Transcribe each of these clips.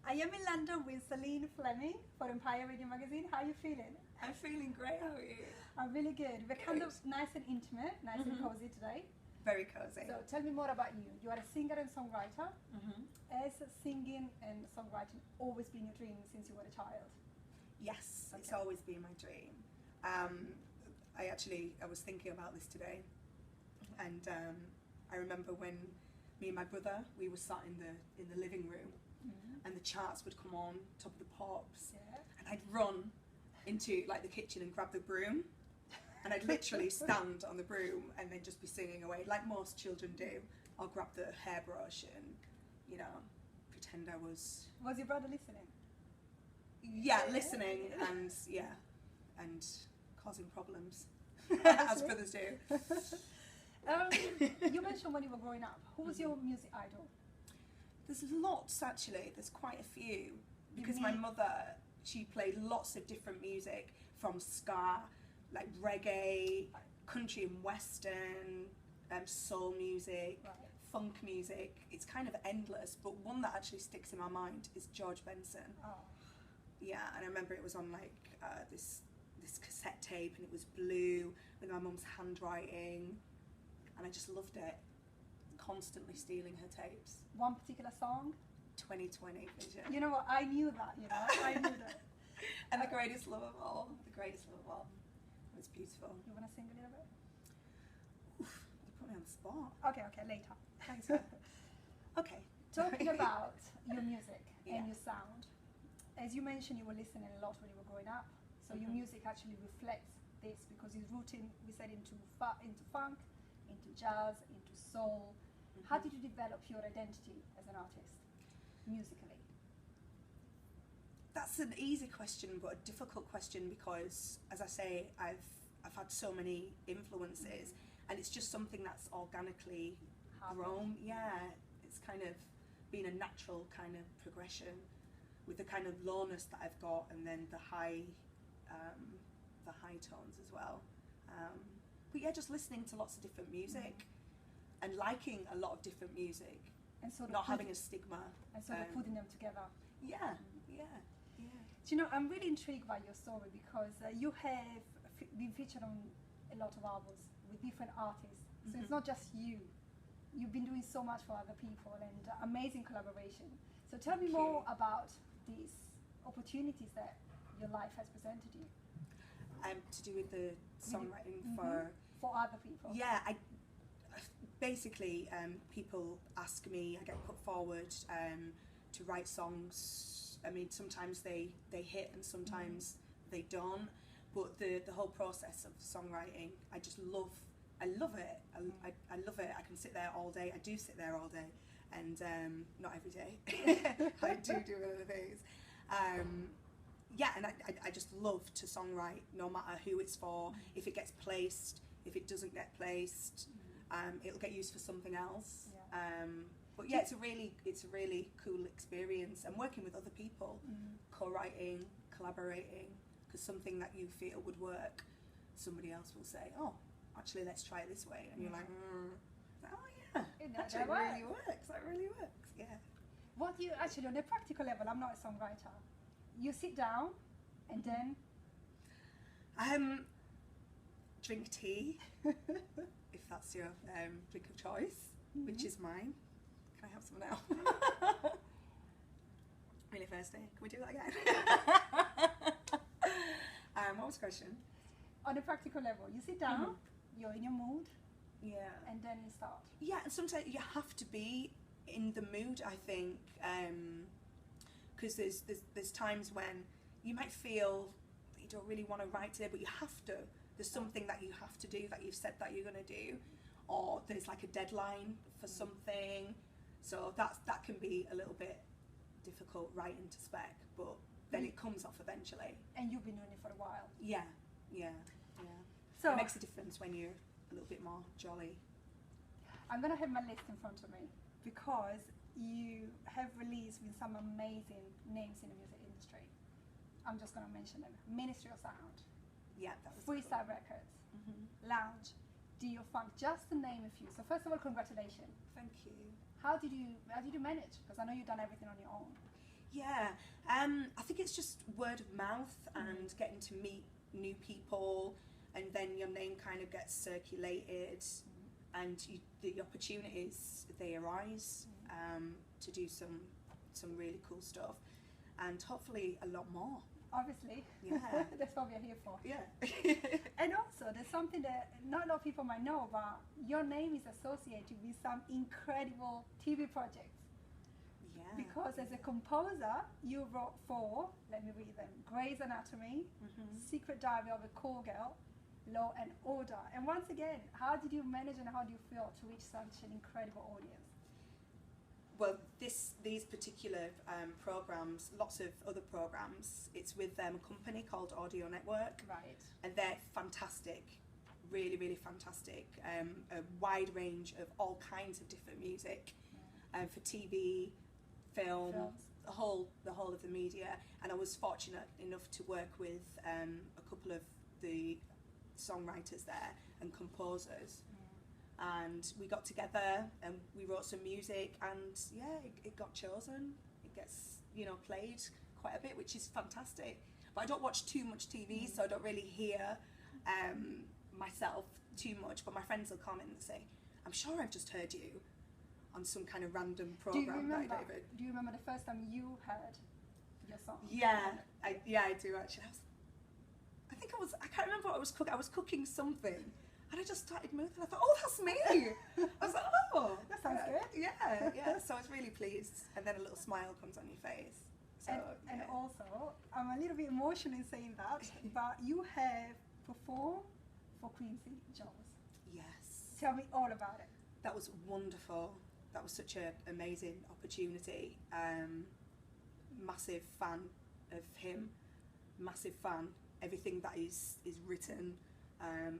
I am in London with Sulene Fleming for Empire Radio Magazine. How are you feeling? I'm feeling great, how are you? I'm really good. We're kind of nice and intimate, nice and cozy today. Very cozy. So tell me more about you. You are a singer and songwriter. Has singing and songwriting always been your dream since you were a child? Yes, it's always been my dream. I was thinking about this today, and I remember when me and my brother, we were sat in the living room, and the charts would come on top of the pops, and I'd run into like the kitchen and grab the broom, and I'd literally stand on the broom and then just be singing away like most children do. I'll grab the hairbrush and, you know, pretend I was... Was your brother listening? Yeah, listening and causing problems, as brothers do. You mentioned when you were growing up, who was your music idol? There's lots actually, there's quite a few, because my mother, she played lots of different music, from ska, like reggae, country and western, soul music, funk music. It's kind of endless, but one that actually sticks in my mind is George Benson. Oh. Yeah, and I remember it was on like this cassette tape, and it was blue with my mum's handwriting, and I just loved it. Constantly stealing her tapes. One particular song? 2020 Vision. You know what, I knew that, I knew that. And the greatest love of all, It was beautiful. You want to sing a little bit? Oof, you put me on the spot. Okay, later. Thanks. Okay. Talking about your music and your sound, as you mentioned, you were listening a lot when you were growing up, so your music actually reflects this, because it's rooted, we said, into funk, into jazz, into soul. How did you develop your identity as an artist, musically? That's an easy question, but a difficult question, because, as I say, I've had so many influences, and it's just something that's organically grown. Yeah, it's kind of been a natural kind of progression, with the kind of lowness that I've got, and then the high tones as well. But yeah, just listening to lots of different music, and liking a lot of different music, and sort of not having a stigma, and sort of putting them together. Yeah. Do you know, I'm really intrigued by your story, because you have been featured on a lot of albums with different artists. So it's not just you. You've been doing so much for other people, and amazing collaboration. So tell me more about these opportunities that your life has presented you. To do with the songwriting for other people. Yeah, basically people ask me, I get put forward to write songs. I mean, sometimes they hit and sometimes they don't, but the whole process of songwriting, I love it. I love it. I can sit there all day. I do sit there all day, and not every day. I do other things. Yeah, and I just love to songwrite, no matter who it's for. If it gets placed, if it doesn't get placed, it'll get used for something else. But yeah, it's a really cool experience, and working with other people, co-writing, collaborating, because something that you feel would work, somebody else will say, oh, actually let's try it this way, and you're like, oh yeah, actually it really works, that really works, yeah. What do you, actually, on a practical level, I'm not a songwriter, you sit down and then? Drink tea, if that's your drink of choice, which is mine. Can I have some now? Really thirsty. Can we do that again? What was the question? On a practical level, you sit down, you're in your mood, and then you start. Yeah, and sometimes you have to be in the mood, I think, because there's times when you might feel that you don't really want to write today, but you have to. There's something that you have to do, that you've said that you're going to do, or there's like a deadline for something, so that can be a little bit difficult writing to spec, but then it comes off eventually. And you've been doing it for a while. Yeah. So it makes a difference when you're a little bit more jolly. I'm going to have my list in front of me, because you have released with some amazing names in the music industry. I'm just going to mention them. Ministry of Sound. Yeah, that was Freestyle Records, Lounge, Dio Funk, just to name a few. So first of all, congratulations. Thank you. How did you manage? Because I know you've done everything on your own. Yeah, I think it's just word of mouth and getting to meet new people, and then your name kind of gets circulated, and the opportunities, they arise to do some really cool stuff, and hopefully a lot more. Obviously. Yeah. That's what we're here for. Yeah. And also, there's something that not a lot of people might know, but your name is associated with some incredible TV projects. Yeah. Because as a composer, you wrote for, let me read them, Grey's Anatomy, Secret Diary of a Call Girl, Law and Order. And once again, how did you manage and how do you feel to reach such an incredible audience? Well, these particular programs, lots of other programs, it's with a company called Audio Network. Right. And they're fantastic, really, really fantastic. A wide range of all kinds of different music, for TV, film, the whole of the media. And I was fortunate enough to work with a couple of the songwriters there and composers. And we got together and we wrote some music, and it got chosen. It gets, played quite a bit, which is fantastic. But I don't watch too much TV, so I don't really hear myself too much. But my friends will comment and say, "I'm sure I've just heard you on some kind of random program." Do you remember the first time you heard your song? Yeah, I do actually. I can't remember what I was cooking. I was cooking something. And I just started moving. I thought, oh, that's me. I was like, oh, that sounds good. Yeah. So I was really pleased. And then a little smile comes on your face. So, and also, I'm a little bit emotional in saying that, but you have performed for Quincy Jones. Yes. Tell me all about it. That was wonderful. That was such an amazing opportunity. Massive fan of him. Massive fan. Everything that is written.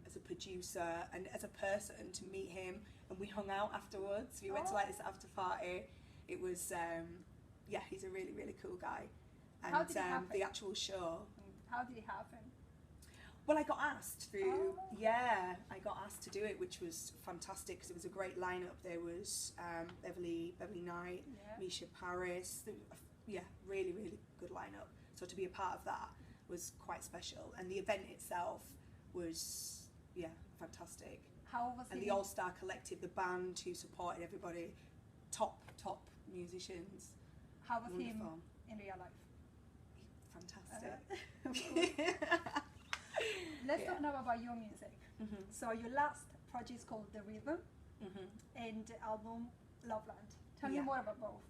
As a producer and as a person, to meet him, and we hung out afterwards. We went to this after party. It was he's a really, really cool guy. And how did it happen? The actual show, how did it happen? Well, I got asked through I got asked to do it, which was fantastic because it was a great lineup. There was Beverly Knight, Misha Paris, really, really good lineup. So to be a part of that was quite special, and the event itself was fantastic. How was and the All-Star Collective, the band who supported everybody, top musicians. How was him in real life? Fantastic. Let's talk now about your music. So your last project is called The Rhythm, and the album Loveland. Tell me more about both.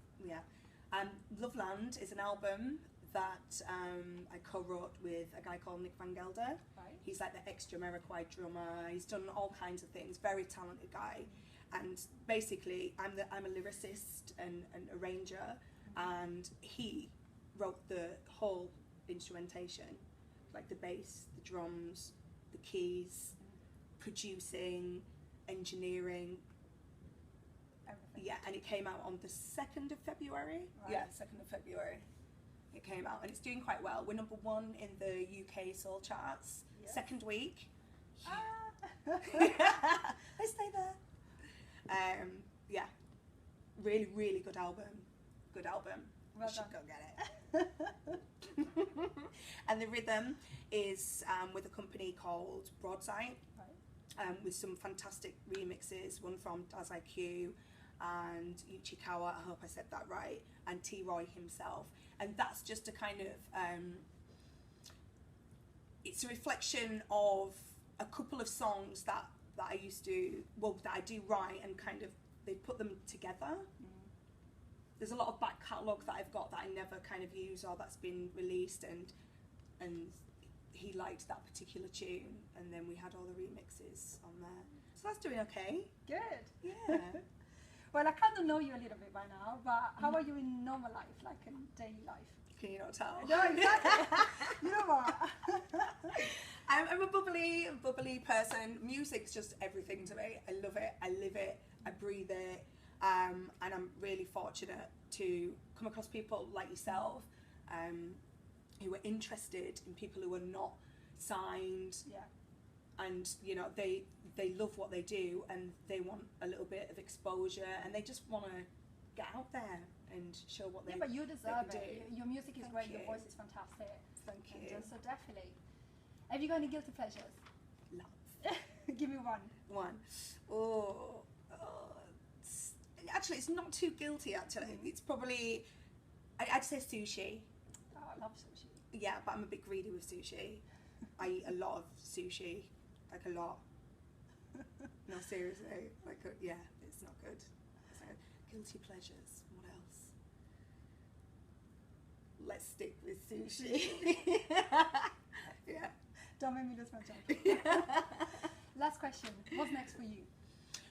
Loveland is an album that I co-wrote with a guy called Nick Van Gelder. Right. He's like the ex-Jamiroquai drummer. He's done all kinds of things. Very talented guy. And basically, I'm a lyricist and an arranger, and he wrote the whole instrumentation, like the bass, the drums, the keys, producing, engineering. Everything. Yeah, and it came out on the 2nd of February. Right. Yeah, 2nd of February. It came out, and it's doing quite well. We're number 1 in the UK soul charts. Yes. 2nd week. I stay there. Really, really good album. Good album. Well you should done. go get it. And The Rhythm is with a company called Broadside, with some fantastic remixes. One from Daz IQ and Uchikawa, I hope I said that right, and T-Roy himself. And that's just a kind of, it's a reflection of a couple of songs that I used to, that I do write, and kind of, they put them together. There's a lot of back catalogue that I've got that I never kind of use or that's been released, and he liked that particular tune, and then we had all the remixes on there. So that's doing okay. Good. Yeah. Well, I kind of know you a little bit by now, but how are you in normal life, like in daily life? Can you not tell? No, exactly. You know what? I'm a bubbly person. Music's just everything to me. I love it. I live it. I breathe it. And I'm really fortunate to come across people like yourself, who are interested in people who are not signed. Yeah. And they love what they do, and they want a little bit of exposure, and they just want to get out there and show what they Yeah, but you deserve can it. do. Your music is Thank great. you. Your voice is fantastic. Thank And, you. so definitely. Have you got any guilty pleasures? Love. Give me one. One. Oh, actually, it's not too guilty. Actually, it's probably I'd say sushi. Oh, I love sushi. Yeah, but I'm a bit greedy with sushi. I eat a lot of sushi, like a lot. No, seriously, like yeah, it's not good. It's not good. Guilty pleasures. What else? Let's stick with sushi. Yeah. Don't make me lose my job. Last question. What's next for you?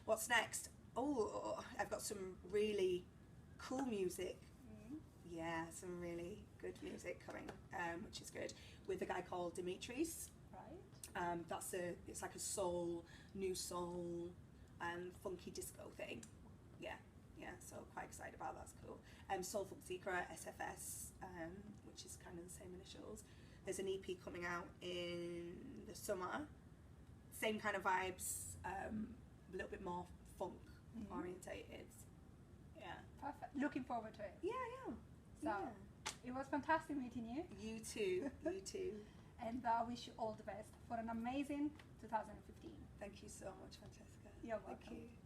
What's next? Oh, I've got some really cool music. Yeah, some really good music coming, which is good, with a guy called Dimitris. Right. It's like a soul, new soul, funky disco thing. Yeah, so quite excited about that. That's cool. Soul Funk Secret, SFS, which is kind of the same initials. There's an EP coming out in the summer. Same kind of vibes, a little bit more funk orientated. Yeah. Perfect. Looking forward to it. Yeah. So, it was fantastic meeting you. You too. You too. And I wish you all the best for an amazing 2015. Thank you so much, Francesca. You're Thank welcome. you.